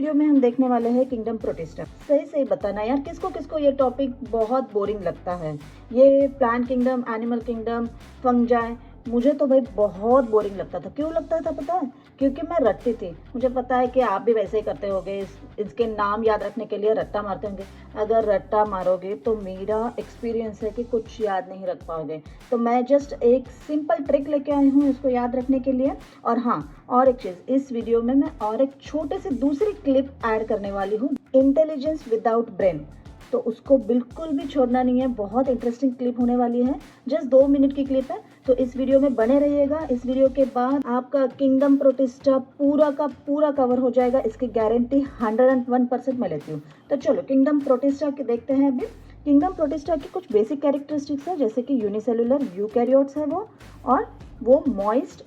Video में हम देखने वाले हैं किंगडम प्रोटिस्टा। सही सही बताना यार, किसको किसको ये टॉपिक बहुत बोरिंग लगता है। ये plant kingdom, animal kingdom, fungi, मुझे तो भाई बहुत बोरिंग लगता था। क्यों लगता था पता है? क्योंकि मैं रटती थी। मुझे पता है कि आप भी वैसे ही करते होगे, इसके नाम याद रखने के लिए रट्टा मारते होंगे। अगर रट्टा मारोगे तो मेरा एक्सपीरियंस है कि कुछ याद नहीं रख पाओगे। तो मैं जस्ट एक सिंपल ट्रिक लेके आई हूँ इसको याद रखने के लिए। और हाँ, और एक चीज़, इस वीडियो में मैं और एक छोटे से दूसरी क्लिप ऐड करने वाली हूँ, इंटेलिजेंस विदाउट ब्रेन। तो उसको बिल्कुल भी छोड़ना नहीं है, बहुत इंटरेस्टिंग क्लिप होने वाली है। जस्ट 2 मिनट की क्लिप है, तो इस वीडियो में बने रहिएगा। इस वीडियो के बाद आपका किंगडम प्रोटिस्टा पूरा का पूरा कवर हो जाएगा, इसकी गारंटी 101% मैं लेती हूँ। तो चलो किंगडम प्रोटिस्टा के देखते हैं। अभी किंगडम प्रोटिस्टा की कुछ बेसिक कैरेक्टरिस्टिक्स है, जैसे कि यूनिसेलुलर यूकैरियोट्स है वो मॉइस्ट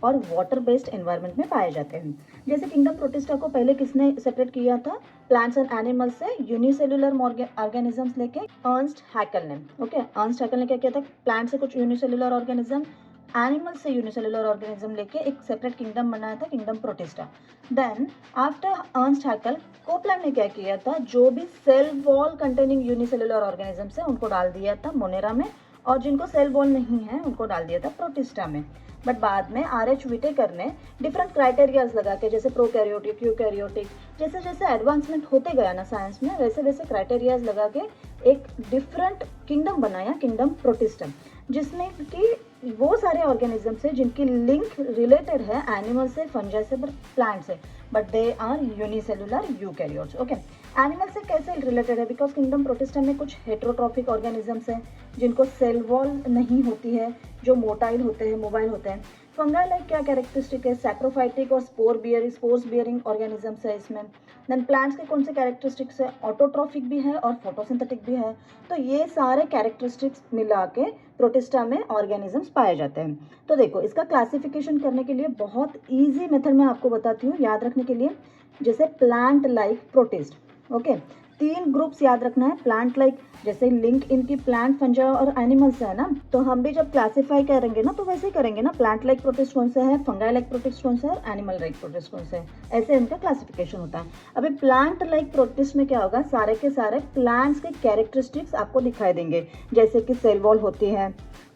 और वाटर बेस्ड एनवायरनमेंट में पाए जाते हैं। जैसे किंगडम प्रोटिस्टा को पहले किसने सेपरेट किया था प्लांट्स एंड एनिमल्स से? यूनिसेलुलर ऑर्गेनिजम्स लेके अर्नस्ट हैकेल ने। ओके, अर्नस्ट हैकेल ने क्या किया था? प्लांट से कुछ यूनिसेलुलर ऑर्गेनिज्म, एनिमल्स से यूनिसेलुलर ऑर्गेनिज्म लेके एक सेपरेट किंगडम बनाया था, kingdom protista. Then after Ernst Haeckel, Copeland ने क्या किया था? जो भी cell wall containing unicellular organisms है उनको डाल दिया था मोनेरा में, और जिनको सेल वॉल नहीं है उनको डाल दिया था प्रोटिस्टा में। बट बाद में R.H. विटेकर ने डिफरेंट क्राइटेरियाज लगा के, जैसे प्रोकैरियोटिक, यूकैरियोटिक, जैसे जैसे एडवांसमेंट होते गया ना साइंस में, वैसे वैसे क्राइटेरियाज लगा के एक डिफरेंट किंगडम बनाया, किंगडम प्रोटिस्टम, जिसमें कि वो सारे ऑर्गेनिजम्स है जिनकी लिंक रिलेटेड है एनिमल से, फंजाई से, प्लांट से, but they are unicellular eukaryotes. Okay, animal से कैसे रिलेटेड है? बिकॉज किंगडम प्रोटिस्टा में कुछ हेट्रोट्रॉफिक ऑर्गेनिजम्स हैं जिनको सेल वॉल नहीं होती है, जो मोटाइल होते हैं, मोबाइल होते हैं। फंगाई लाइक क्या कैरेक्टरिस्टिक है? सैप्रोफाइटिक और स्पोर्स बियरिंग ऑर्गेनिजम्स है इसमें। देन प्लांट्स के कौन से कैरेक्टरिस्टिक्स है? ऑटोट्रॉफिक भी है और फोटोसिंथेटिक भी है। तो ये सारे कैरेक्टरिस्टिक्स मिला के प्रोटिस्टा में ऑर्गेनिजम्स पाए जाते हैं। तो देखो, इसका क्लासिफिकेशन करने के लिए बहुत ईजी मेथड मैं आपको बताती हूँ याद रखने के लिए। जैसे plant like protist, okay, 3 groups याद रखना है। प्लांट लाइक, जैसे लिंक इनकी प्लांट, फंजाई और एनिमल्स है ना, तो हम भी जब क्लासिफाई करेंगे ना तो वैसे ही करेंगे ना। प्लांट लाइक प्रोटिस्ट कौन सा है, फंगाई लाइक प्रोटिस्ट कौन सा है, और एनिमल लाइक प्रोटिस्ट कौन सा है, ऐसे इनका क्लासिफिकेशन होता है। अभी प्लांट लाइक प्रोटिस्ट में क्या होगा? सारे के सारे प्लांट्स के कैरेक्टरिस्टिक्स आपको दिखाई देंगे, जैसे कि सेल वॉल होती है,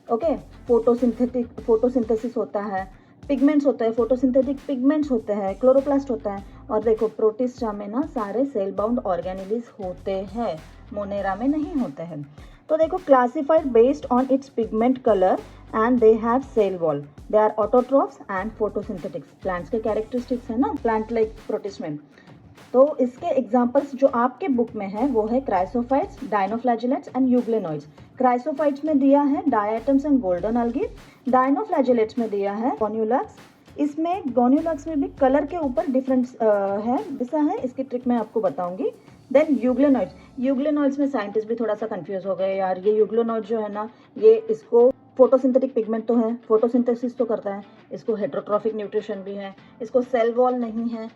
ओके, फोटोसिंथेसिस होता है, पिगमेंट्स होते हैं, फोटोसिंथेटिक पिगमेंट्स होते हैं, क्लोरोप्लास्ट होता है। और देखो प्रोटिस्टा में ना सारे सेल बाउंड ऑर्गेनेलिज होते हैं, मोनेरा में नहीं होते हैं। तो देखो, classified based on its pigment colour and they have cell wall, they are autotrophs and photosynthetics. Plants के कैरेक्टरिस्टिक्स है ना प्लांट लाइक प्रोटिस्ट में। तो इसके एग्जाम्पल्स जो आपके बुक में है वो है chrysophytes, dinoflagellates and euglenoids. Chrysophytes में दिया है diatoms and golden algae, dinoflagellates में दिया है गोन्यूलक्स। इसमें गोन्यूलक्स में भी कलर के ऊपर डिफरेंस है, जैसा है, इसकी ट्रिक मैं आपको बताऊंगी। देन यूग्लेनॉइड्स में साइंटिस्ट भी थोड़ा सा कंफ्यूज हो गए यार, ये यूग्लेनॉइड जो है ना, ये इसको फोटोसिंथेटिक पिगमेंट तो है, फोटोसिंथेसिस तो करता है, इसको हेट्रोट्रॉफिक न्यूट्रिशन भी है, इसको सेल वॉल नहीं है।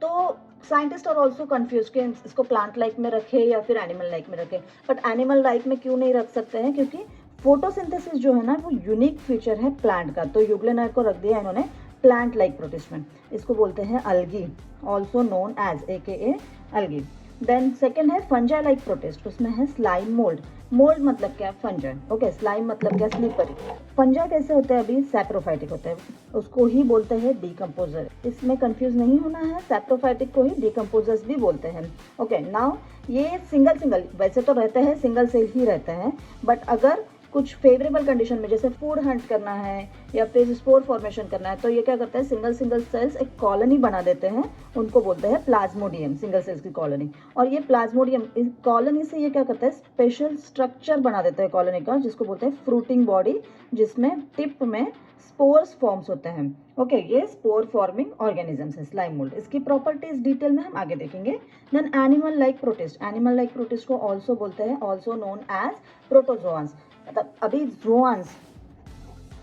तो साइंटिस्ट आर ऑल्सो कन्फ्यूज कि इसको प्लांट लाइक में रखे या फिर एनिमल लाइक में रखे। बट एनिमल लाइक में क्यों नहीं रख सकते हैं? क्योंकि फोटोसिंथेसिस जो है ना वो यूनिक फीचर है प्लांट का। तो यूग्लेनॉइड को रख दिया इन्होंने प्लांट लाइक प्रोटिस्ट में। इसको बोलते हैं algae, also known as AKA algae. Then second है फंजाई लाइक प्रोटिस्ट, उसमें है स्लाइम मोल्ड। मोल्ड मतलब क्या? फंजाई। ओके, स्लाइम मतलब क्या? स्लीपरी। फंजाई कैसे होते हैं? अभी सैप्रोफाइटिक होते हैं, उसको ही बोलते हैं डिकम्पोजर। इसमें कंफ्यूज नहीं होना है, सैप्रोफाइटिक को ही डिकम्पोजर्स भी बोलते हैं। ओके, नाउ ये सिंगल वैसे तो रहते हैं, सिंगल सेल ही रहते हैं, बट अगर कुछ फेवरेबल कंडीशन में, जैसे फूड हंट करना है या फिर स्पोर फॉर्मेशन करना है, तो ये क्या करता है? सिंगल सेल्स एक कॉलोनी बना देते हैं, उनको बोलते हैं प्लाज्मोडियम, सिंगल सेल्स की कॉलोनी। और ये प्लाज्मोडियम, इस कॉलोनी से ये क्या करता है? स्पेशल स्ट्रक्चर बना देता है कॉलोनी का, जिसको बोलते हैं फ्रूटिंग बॉडी, जिसमें टिप में स्पोर्स फॉर्म्स होते हैं। ओके, ये स्पोर फॉर्मिंग ऑर्गेनिजम्स है स्लाइम मोल्ड। इसकी प्रॉपर्टीज डिटेल में हम आगे देखेंगे। देन एनिमल लाइक प्रोटिस्ट को ऑल्सो बोलते हैं, ऑल्सो नोन एज प्रोटोजोआंस। मतलब अभी ज़ोआंस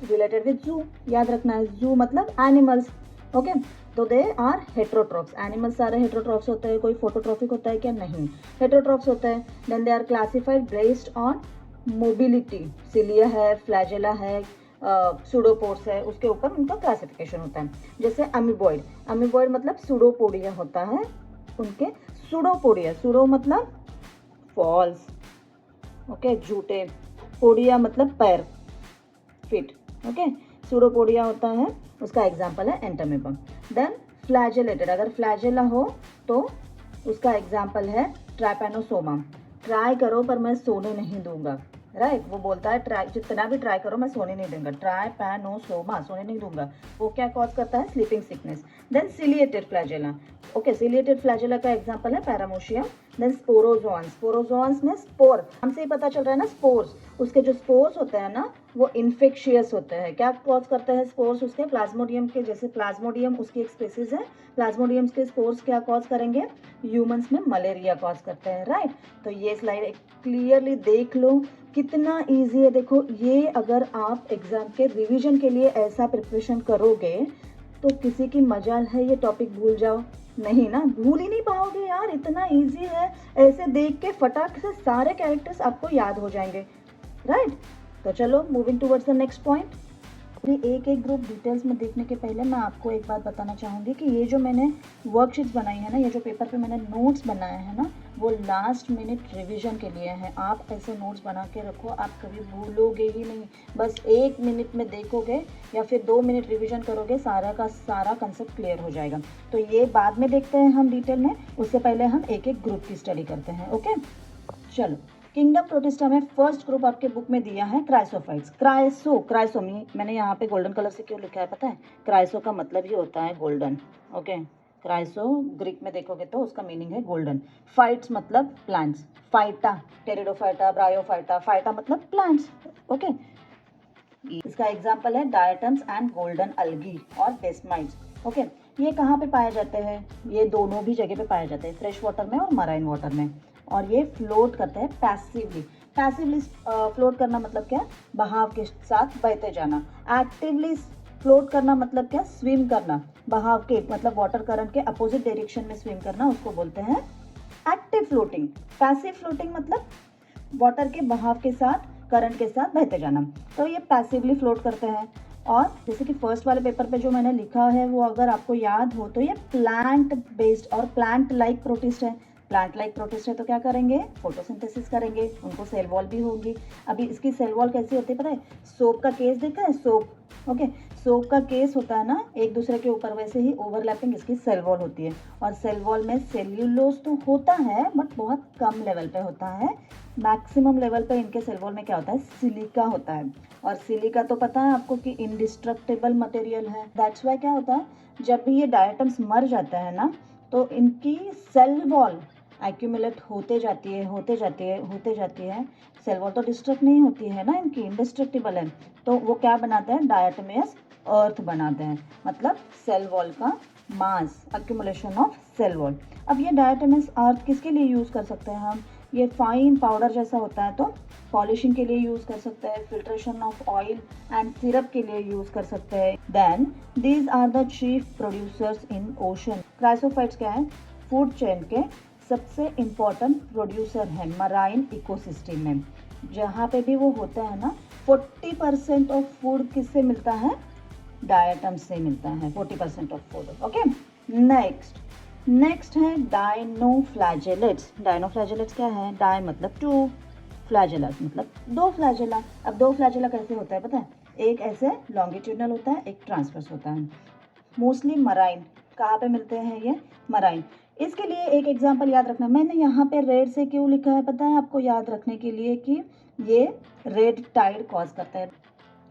रिलेटेड विद जू, याद रखना है, जू मतलब एनिमल्स। ओके, तो दे आर हेट्रोट्रॉफ्स। एनिमल्स सारे हेट्रोट्रॉफ्स होते हैं, कोई फोटोट्रॉफिक होता है क्या? नहीं, हेट्रोट्रॉफ्स होते हैं। Then they are classified based on mobility, cilia है, फ्लैजेला है, सूडोपोड्स है, उसके ऊपर उनका क्लासिफिकेशन होता है। जैसे अमीबॉइड मतलब सूडोपोडिया होता है, उनके सूडोपोडिया, सूडो मतलब फॉल्स, ओके, झूठे, पोडिया मतलब पैर, फिट, ओके, सूडोपोडिया होता है, उसका एग्जाम्पल है एंटामीबा। देन फ्लैजेलेटेड, अगर फ्लैजेला हो तो उसका एग्जाम्पल है ट्राइपैनोसोमा। ट्राई करो पर मैं सोने नहीं दूंगा, राइट, वो बोलता है ट्राई, जितना भी ट्राई करो मैं सोने नहीं दूंगा, ट्राइपैनोसोमा, सोने नहीं दूंगा। वो क्या कॉज करता है? Sleeping sickness. Then ciliated flagella, okay, ciliated flagella का एग्जांपल है पैरामोशिया। देन स्पोरोजोन्स, स्पोरोजोन्स में स्पोर, हमसे ही पता चल रहा है ना, स्पोर्स, उसके जो स्पोर्स होते हैं ना वो इन्फेक्शियस होते हैं। क्या कॉज करते हैं स्पोर्स उसके? प्लाज्मोडियम के, जैसे प्लाज्मोडियम उसकी एक स्पीसीज है, प्लाज्मोडियम के स्पोर्स क्या कॉज करेंगे? ह्यूमंस में मलेरिया कॉज करते हैं, राइट। तो ये स्लाइड क्लियरली देख लो, कितना इजी है। देखो ये अगर आप एग्जाम के रिवीजन के लिए ऐसा प्रिपरेशन करोगे तो किसी की मजाल है ये टॉपिक भूल जाओ? नहीं ना, भूल ही नहीं पाओगे यार, इतना इजी है। ऐसे देख के फटाक से सारे कैरेक्टर्स आपको याद हो जाएंगे, राइट। तो चलो moving towards the next point. अभी एक एक ग्रुप डिटेल्स में देखने के पहले मैं आपको एक बात बताना चाहूँगी कि ये जो मैंने वर्कशीट्स बनाई है ना, ये जो पेपर पे मैंने नोट्स बनाए हैं ना, वो लास्ट मिनट रिवीजन के लिए हैं। आप ऐसे नोट्स बना के रखो, आप कभी भूलोगे ही नहीं। बस 1 मिनट में देखोगे या फिर 2 मिनट रिवीजन करोगे, सारा का सारा कंसेप्ट क्लियर हो जाएगा। तो ये बाद में देखते हैं हम डिटेल में, उससे पहले हम एक एक ग्रुप की स्टडी करते हैं, ओके। चलो, किंगडम प्रोटिस्टा में फर्स्ट ग्रुप आपके बुक में दिया है क्राइसोफाइट्स। क्राइसो मैंने यहाँ पे गोल्डन कलर से क्यों लिखा है पता है? क्राइसो का मतलब ही होता है गोल्डन, ओके। क्राइसो ग्रीक में देखोगे तो उसका मीनिंग है गोल्डन। फाइट्स मतलब plants, phyta, pteridophyta, bryophyta, phyta मतलब प्लांट्स, ओके। इसका एग्जाम्पल है डायटम्स एंड गोल्डन अलगी और डेस्माइट्स, ओके। ये कहाँ पे पाए जाते हैं? ये दोनों भी जगह पे पाए जाते हैं, फ्रेश वाटर में और मराइन वाटर में। और ये फ्लोट करते हैं पैसिवली। पैसिवली फ्लोट करना मतलब क्या? बहाव के साथ बहते जाना। एक्टिवली फ्लोट करना मतलब क्या? स्विम करना, बहाव के मतलब वाटर करंट के अपोजिट डायरेक्शन में स्विम करना, उसको बोलते हैं एक्टिव फ्लोटिंग। पैसिव फ्लोटिंग मतलब वाटर के बहाव के साथ, करंट के साथ बहते जाना। तो ये पैसिवली फ्लोट करते हैं। और जैसे कि फर्स्ट वाले पेपर पे जो मैंने लिखा है वो अगर आपको याद हो तो ये प्लांट बेस्ड और प्लांट लाइक प्रोटिस्ट है। प्लांट लाइक प्रोटिस्ट है तो क्या करेंगे? फोटोसिंथेसिस करेंगे, उनको सेल वॉल भी होगी। अभी इसकी सेल वॉल कैसी होती है पता है? सोप का केस देखा है? सोप, ओके, सोप का केस होता है ना एक दूसरे के ऊपर, वैसे ही ओवरलैपिंग इसकी सेल वॉल होती है। और सेल वॉल में सेल्यूलोज तो होता है बट बहुत कम लेवल पे होता है। मैक्सिमम लेवल पे इनके सेल वॉल में क्या होता है? सिलिका होता है। और सिलिका तो पता है आपको कि इंडिस्ट्रक्टेबल मटेरियल है। दैट्स वाई क्या होता है, जब भी ये डायटम्स मर जाता है ना तो इनकी सेल वॉल एक्यूमुलेट होते जाती है। सेल वॉल तो डिस्ट्रक्ट नहीं होती है ना, इनकी इंडिस्ट्रक्टेबल है। तो वो क्या बनाते हैं? डायटमियस अर्थ बनाते हैं, मतलब सेल वॉल का मास, एक्यूमुलेशन ऑफ सेल वॉल। अब ये डायटमियस अर्थ किसके लिए यूज़ कर सकते हैं हम? ये फाइन पाउडर जैसा होता है तो पॉलिशिंग के लिए यूज़ कर सकते हैं, filtration of oil and syrup के लिए यूज़ कर सकते हैं। Then these are the chief producers in ocean. Chrysophytes क्या है? फूड चेन के सबसे इम्पॉर्टेंट प्रोड्यूसर है मराइन इकोसिस्टम में। जहाँ पे भी वो होता है ना, 40% ऑफ फूड किससे मिलता है? डायटम्स से मिलता है 40% ऑफ फूड, ओके। नेक्स्ट है डायनोफ्लैजेलेट्स। डायनोफ्लैजेलेट्स क्या है? डाई मतलब 2, फ्लैजेला मतलब 2 फ्लैजेला। अब 2 फ्लैजेला कैसे होता है पता है? एक ऐसे लॉन्गिट्यूडनल होता है, एक ट्रांसवर्स होता है। Mostly marine. कहाँ पे मिलते हैं ये? मराइन। इसके लिए एक एग्जांपल याद रखना, मैंने यहाँ पे रेड से क्यों लिखा है पता है आपको? याद रखने के लिए कि ये रेड टाइड कॉज करता है।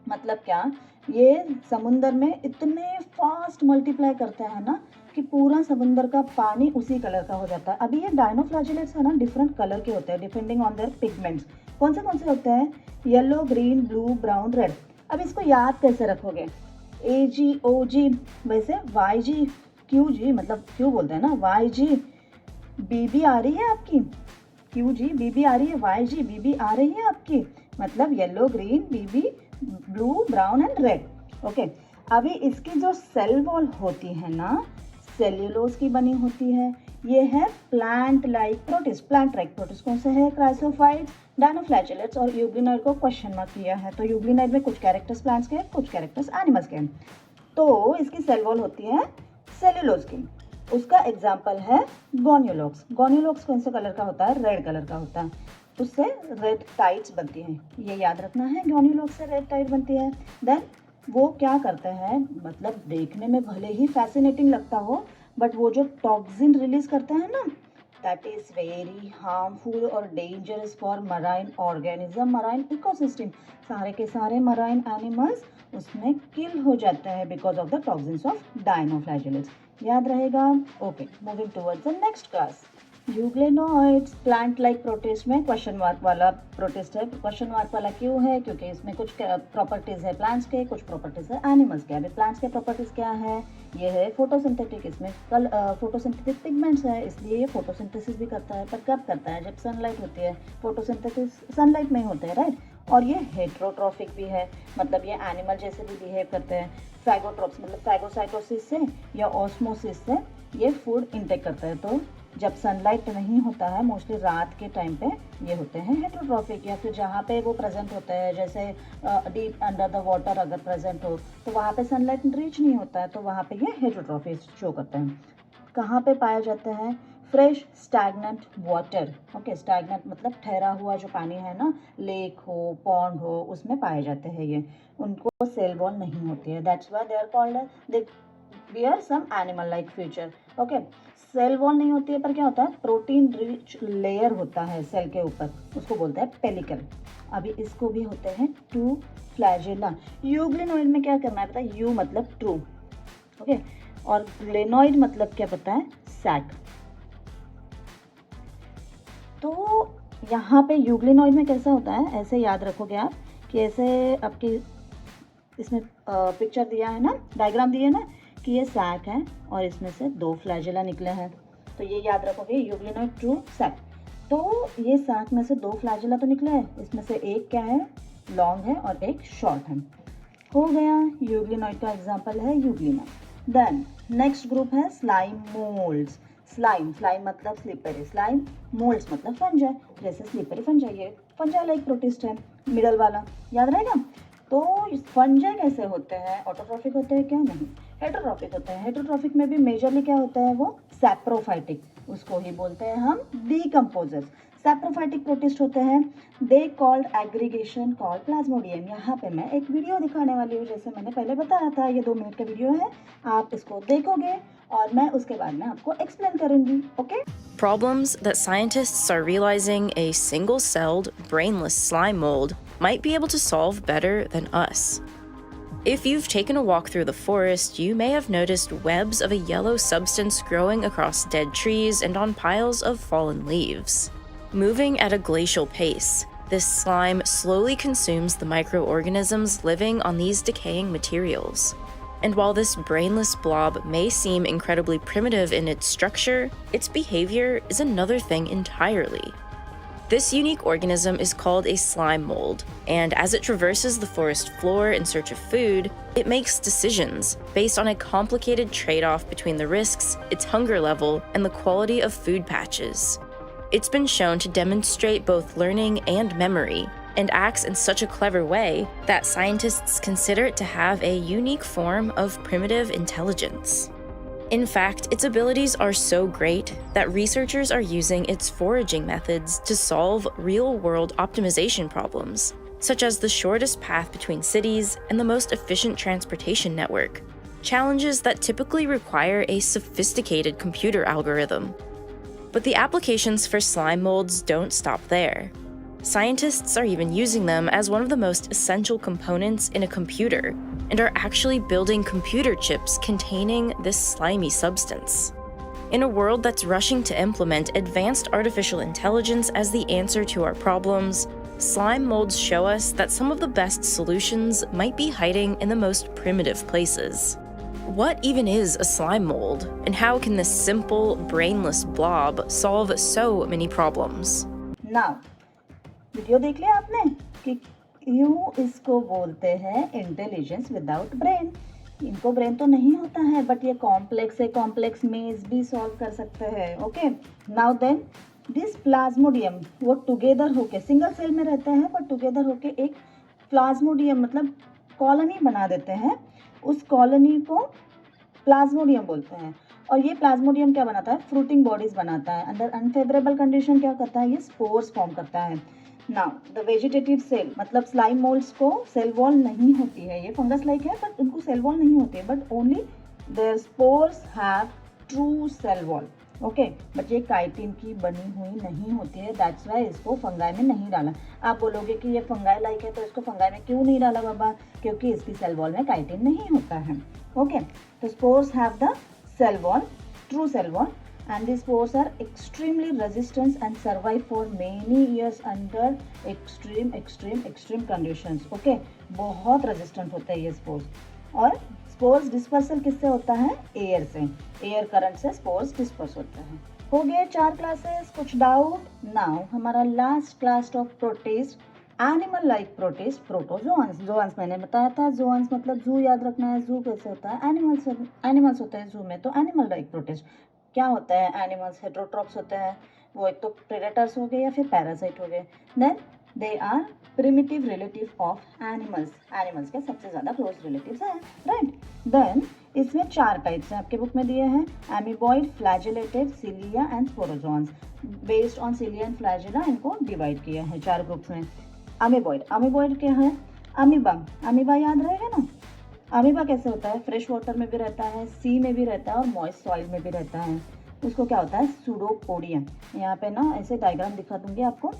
मतलब क्या? ये समुंदर में इतने फास्ट मल्टीप्लाई करते हैं ना कि पूरा समुंदर का पानी उसी कलर का हो जाता है। अभी ये डायनोफ्लैजेलेट्स है ना, डिफरेंट कलर के होते हैं डिपेंडिंग ऑन देयर पिगमेंट्स। कौन से होते हैं? Yellow, green, blue, brown, red. अब इसको याद कैसे रखोगे? AG, OG, वैसे YG, QG, मतलब क्यों बोलते हैं ना, YG, BB आ रही है आपकी, QG, BB आ रही है, YG, BB आ रही है आपकी, मतलब yellow, green, BB, blue, brown and red, okay. अभी इसकी जो सेल वॉल होती है ना, सेल्यूलोज की बनी होती है। ये है plant like protist. Plant like protist कौन से है? क्राइसोफाइट्स, डायनोफ्लैजेलेट्स और यूग्लिनॉइड को क्वेश्चन मार्क किया है। तो यूग्लिनॉइड में कुछ कैरेक्टर्स प्लांट्स के हैं, कुछ कैरेक्टर्स एनिमल्स के हैं। तो इसकी सेल वॉल होती है सेल्यूलोज की। उसका एग्जाम्पल है गोन्यूलोक्स। गोन्यूलोक्स कौन से कलर का होता है? रेड कलर का होता है। उससे रेड टाइड्स बनती हैं, ये याद रखना है, गोन्यूलोक्स से रेड टाइड बनती है। देन वो क्या करते हैं, मतलब देखने में भले ही फैसिनेटिंग लगता हो, बट वो जो टॉक्सिन रिलीज करते हैं ना, दैट इज वेरी हार्मफुल और dangerous for marine organism, marine ecosystem. सारे के सारे मराइन एनिमल्स उसमें किल हो जाते हैं because of the toxins of dinoflagellates. याद रहेगा? Okay, moving towards the next class. Euglenoids plant like protist में क्वेश्चन मार्क वाला प्रोटिस्ट है। क्वेश्चन मार्क वाला क्यों है? क्योंकि इसमें कुछ प्रॉपर्टीज है प्लांट्स के, कुछ प्रॉपर्टीज है एनिमल्स के। अभी प्लांट्स के प्रॉपर्टीज क्या है? ये है फोटोसिंथेटिक, इसमें फोटोसिंथेटिक पिगमेंट्स है, इसलिए ये फोटोसिंथेसिस भी करता है। पर कब करता है? जब सनलाइट होती है। फोटोसिंथेसिस सनलाइट में ही होते हैं, राइट। और ये हेट्रोट्रॉफिक भी है, मतलब ये एनिमल जैसे भी बिहेव करते हैं। फैगोट्रोप्स मतलब फैगोसाइटोसिस से या ऑस्मोसिस से ये फूड इंटेक करता है। तो जब सनलाइट नहीं होता है, मोस्टली रात के टाइम पे ये होते हैं हेट्रोट्रॉफिक, या फिर जहाँ पे वो प्रेजेंट होते हैं, जैसे डीप अंडर द वाटर अगर प्रेजेंट हो तो वहाँ पे सनलाइट रीच नहीं होता है, तो वहाँ पे ये हेट्रोट्रॉफिक शो करते हैं। कहाँ पे पाए जाते हैं? Fresh stagnant water. Okay, stagnant मतलब ठहरा हुआ जो पानी है ना, लेक हो, पॉन्ड हो, उसमें पाए जाते हैं ये। उनको सेल वॉल नहीं होती है, that's why they are called, they bear some animal like feature. Okay, cell wall नहीं होती है, पर क्या होता है? प्रोटीन रिच लेयर होता है सेल के ऊपर, उसको बोलते हैं पेलिकल। अभी इसको भी होते हैं टू फ्लैजेला। यूग्लिनोइड में क्या करना है पता है? यू मतलब ट्रू, ओके, और ग्लेनोइड मतलब क्या पता है? सैक। तो यहाँ पे यूग्लिनोइड में कैसा होता है, ऐसे याद रखोगे आप कि ऐसे आपकी इसमें पिक्चर दिया है ना, डायग्राम दिया है ना, कि ये सैक है और इसमें से 2 फ्लैजेला निकले हैं। तो ये याद रखोगे, यूग्लिनोइड ट्रू सैक। तो ये सैक में से 2 फ्लैजेला तो निकले हैं, इसमें से एक क्या है? लॉन्ग है और एक शॉर्ट है। हो गया, यूग्लिनोइड का एग्जाम्पल है यूग्लिना। देन नेक्स्ट ग्रुप है स्लाइम मोल्ड्स। स्लाइम, स्लाइम मतलब स्लिपरी स्लाइम, मोल्ड्स मतलब फंजाई, जैसे स्लिपरी फंजाई, ये फंजाई लाइक प्रोटिस्ट है, मिडल वाला, याद रहेगा। तो फंजाई कैसे होते हैं? ऑटोट्रॉफिक होते हैं क्या? नहीं, हेटरोट्रॉफिक होते हैं। हेटरोट्रॉफिक में भी मेजरली क्या होता है? वो सैप्रोफाइटिक, उसको ही बोलते हैं हम डीकम्पोजर्स। सैप्रोफाइटिक प्रोटिस्ट होते हैं, they called aggregation called Plasmodium. यहाँ पे मैं एक वीडियो दिखाने वाली हूँ, जैसे मैंने पहले बताया था, ये 2 मिनट का वीडियो है, आप इसको देखोगे और मैं उसके बाद में आपको एक्सप्लेन करूंगी, okay. Problems that scientists are realizing a single-celled, brainless slime mold might be able to solve better than us. If you've taken a walk through the forest, you may have noticed webs of a yellow substance growing across dead trees and on piles of fallen leaves. Moving at a glacial pace, this slime slowly consumes the microorganisms living on these decaying materials. And while this brainless blob may seem incredibly primitive in its structure, its behavior is another thing entirely. This unique organism is called a slime mold, and as it traverses the forest floor in search of food, it makes decisions based on a complicated trade-off between the risks, its hunger level, and the quality of food patches. It's been shown to demonstrate both learning and memory, and acts in such a clever way that scientists consider it to have a unique form of primitive intelligence. In fact, its abilities are so great that researchers are using its foraging methods to solve real-world optimization problems, such as the shortest path between cities and the most efficient transportation network, challenges that typically require a sophisticated computer algorithm. But the applications for slime molds don't stop there. Scientists are even using them as one of the most essential components in a computer, and are actually building computer chips containing this slimy substance. In a world that's rushing to implement advanced artificial intelligence as the answer to our problems, slime molds show us that some of the best solutions might be hiding in the most primitive places. What even is a slime mold, and how can this simple, brainless blob solve so many problems? Now, video देख लिया आपने कि क्यों इसको बोलते हैं intelligence without brain. इनको brain तो नहीं होता है, बट ये कॉम्प्लेक्स है, कॉम्प्लेक्स मेज भी सॉल्व कर सकते हैं, okay. Now then this plasmodium, वो टुगेदर होके सिंगल सेल में रहते हैं, पर टुगेदर होके एक प्लाज्मोडियम मतलब कॉलोनी बना देते हैं। उस कॉलोनी को प्लाज्मोडियम बोलते हैं। और ये प्लाज्मोडियम क्या बनाता है, फ्रूटिंग बॉडीज बनाता है। अंडर अनफेवरेबल कंडीशन क्या करता है, ये स्पोर्स फॉर्म करता है। नाउ द वेजिटेटिव सेल, मतलब स्लाइम मोल्ड्स को सेल वॉल नहीं होती है, ये फंगस लाइक है बट उनको सेल वॉल नहीं होती है, but only their spores have true cell wall. Okay, but ये काइटिन की बनी हुई नहीं होती है, दैट्स वाई इसको फंगाई में नहीं डाला। आप बोलोगे कि ये फंगाई लाइक है तो इसको फंगाई में क्यों नहीं डाला बाबा, क्योंकि इसकी सेल वॉल में काइटिन नहीं होता है। ओके, तो spores have the cell wall, true cell wall, and these spores are extremely resistant and survive for many years under extreme conditions. Okay, बहुत resistant होते हैं ये spores। और spores dispersal किससे होता है, एयर से, एयर करंट से spores disperse होते हैं। हो गए 4 क्लासेस, कुछ डाउट? नाउ हमारा last class of protist, animal like protist, protozoans. Zoans मैंने बताया था, जोआंस मतलब जू याद रखना है, जू कैसे होता है, एनिमल्स होते हैं जू में, तो एनिमल लाइक प्रोटिस्ट क्या होता है, एनिमल्स हेटेरोट्रॉप्स होते हैं, वो एक तो प्रेडेटर्स हो गए या फिर पैरासाइट हो गए। Then they are primitive relatives of animals, animals के सबसे ज़्यादा क्लोज रिलेटिव्स हैं, राइट। देन इसमें 4 टाइप्स हैं, आपके बुक में दिए हैं, amoeboid, flagellated, cilia and sporozoans. Based on cilia and flagella इनको डिवाइड किया है 4 ग्रुप्स में। अमीबॉइड क्या है, अमीबा याद रहेगा ना। अमीबा कैसे होता है, फ्रेश वाटर में भी रहता है, सी में भी रहता है और मॉइस्ट सॉइल में भी रहता है। उसको क्या होता है, सूडोपोडिया। यहाँ पे ना ऐसे डायग्राम दिखा दूंगी आपको,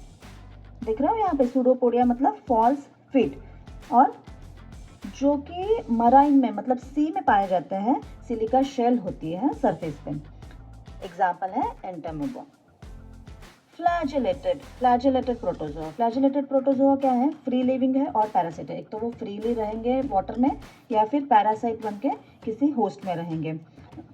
दिख रहा हो यहाँ पे, सूडोपोडिया मतलब फॉल्स फीट, और जो कि मराइन में मतलब सी में पाए जाते हैं, सिलिका शेल होती है सरफेस पे। एग्जाम्पल है एंटामोबा। फ्लैजिलेटेड प्रोटोजोआ क्या है, फ्री लिविंग है और पैरासाइट है। एक तो वो फ्रीली रहेंगे वाटर में या फिर पैरासाइट बन के किसी होस्ट में रहेंगे।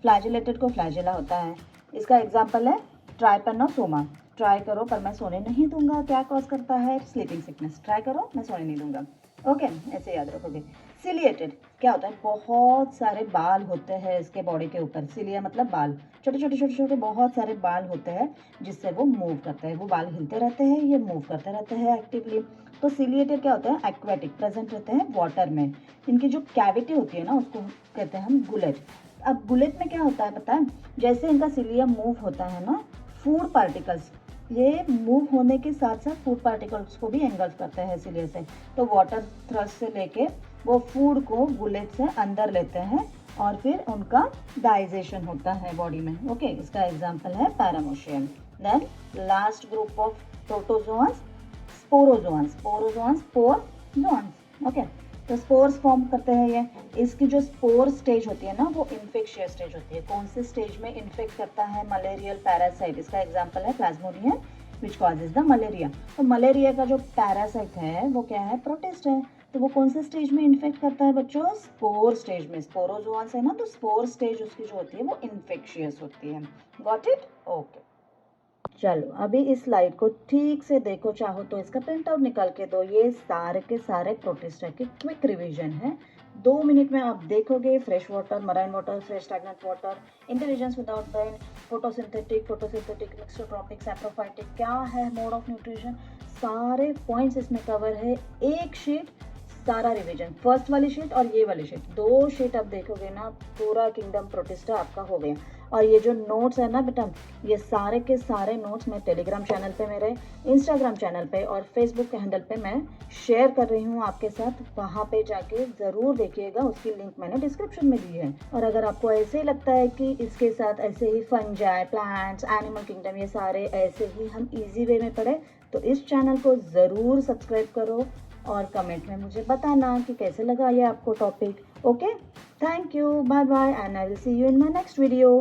फ्लैजिलेटेड को फ्लैजिला होता है। इसका एग्जाम्पल है ट्राइपेनोसोमा। ट्राई करो पर मैं सोने नहीं दूंगा, क्या कॉज करता है, स्लीपिंग सिकनेस। ट्राई करो, मैं सोने नहीं दूंगा। ओके, ऐसे याद रखोगे। सिलिएटेड क्या होता है, बहुत सारे बाल होते हैं इसके बॉडी के ऊपर, सिलिया मतलब बाल, छोटे बहुत सारे बाल होते हैं जिससे वो मूव करते हैं, वो बाल हिलते रहते हैं, ये मूव करते रहते हैं एक्टिवली। तो सिलिएटेड क्या होता है, एक्वेटिक, प्रेजेंट रहते हैं वाटर में। इनकी जो कैविटी होती है ना उसको कहते हैं हम गुलेट। अब गुलेट में क्या होता है पता है, जैसे इनका सिलिया मूव होता है ना, फूड पार्टिकल्स ये मूव होने के साथ साथ फूड पार्टिकल्स को भी एंगल्फ करते हैं सिलिया से। तो वाटर थ्रस्ट से लेके वो फूड को बुलेट से अंदर लेते हैं और फिर उनका डाइजेशन होता है बॉडी में। ओके, इसका एग्जांपल है paramecium. Then last group of protozoans, sporozoans. Okay, तो स्पोर्स फॉर्म करते हैं ये। इसकी जो स्पोर स्टेज होती है ना वो इन्फेक्शियस स्टेज होती है। कौन से स्टेज में इन्फेक्ट करता है, मलेरियल पैरासाइट। इसका एग्जांपल है Plasmodium which causes the malaria. तो मलेरिया का जो पैरासाइट है वो क्या है, प्रोटिस्ट है। तो वो कौन से स्टेज में इन्फेक्ट करता है बच्चों, स्पोर स्टेज में। स्पोरोजोआंस है ना, तो स्पोर स्टेज उसकी जो होती है वो इन्फेक्शियस होती है। Got it? ओके, चलो अभी इस स्लाइड को ठीक से देखो, चाहो तो इसका प्रिंट आउट निकाल के दो। ये सारे के सारे प्रोटिस्टा की क्विक रिवीजन है, 2 मिनट में आप देखोगे। Fresh water, marine water, fresh stagnant water, intelligence without brain, photosynthetic, mixotrophic, saprophytic, क्या है मोड ऑफ न्यूट्रिशन, सारे पॉइंट्स इसमें कवर है। एक शीट सारा रिवीजन, फर्स्ट वाली शीट और ये वाली शीट, 2 शीट आप देखोगे ना, पूरा किंगडम प्रोटिस्टा आपका हो गया। और ये जो नोट्स है ना बेटा, ये सारे के सारे नोट्स मैं टेलीग्राम चैनल पे, मेरे इंस्टाग्राम चैनल पे और फेसबुक के हैंडल पे मैं शेयर कर रही हूँ आपके साथ। वहाँ पे जाके ज़रूर देखिएगा, उसकी लिंक मैंने डिस्क्रिप्शन में दी है। और अगर आपको ऐसे ही लगता है कि इसके साथ ऐसे ही फंजाई, प्लांट्स, एनिमल किंगडम, ये सारे ऐसे ही हम ईजी वे में पढ़े, तो इस चैनल को ज़रूर सब्सक्राइब करो और कमेंट में मुझे बताना कि कैसे लगा ये आपको topic. Okay, thank you, bye bye, and I will see you in my next video.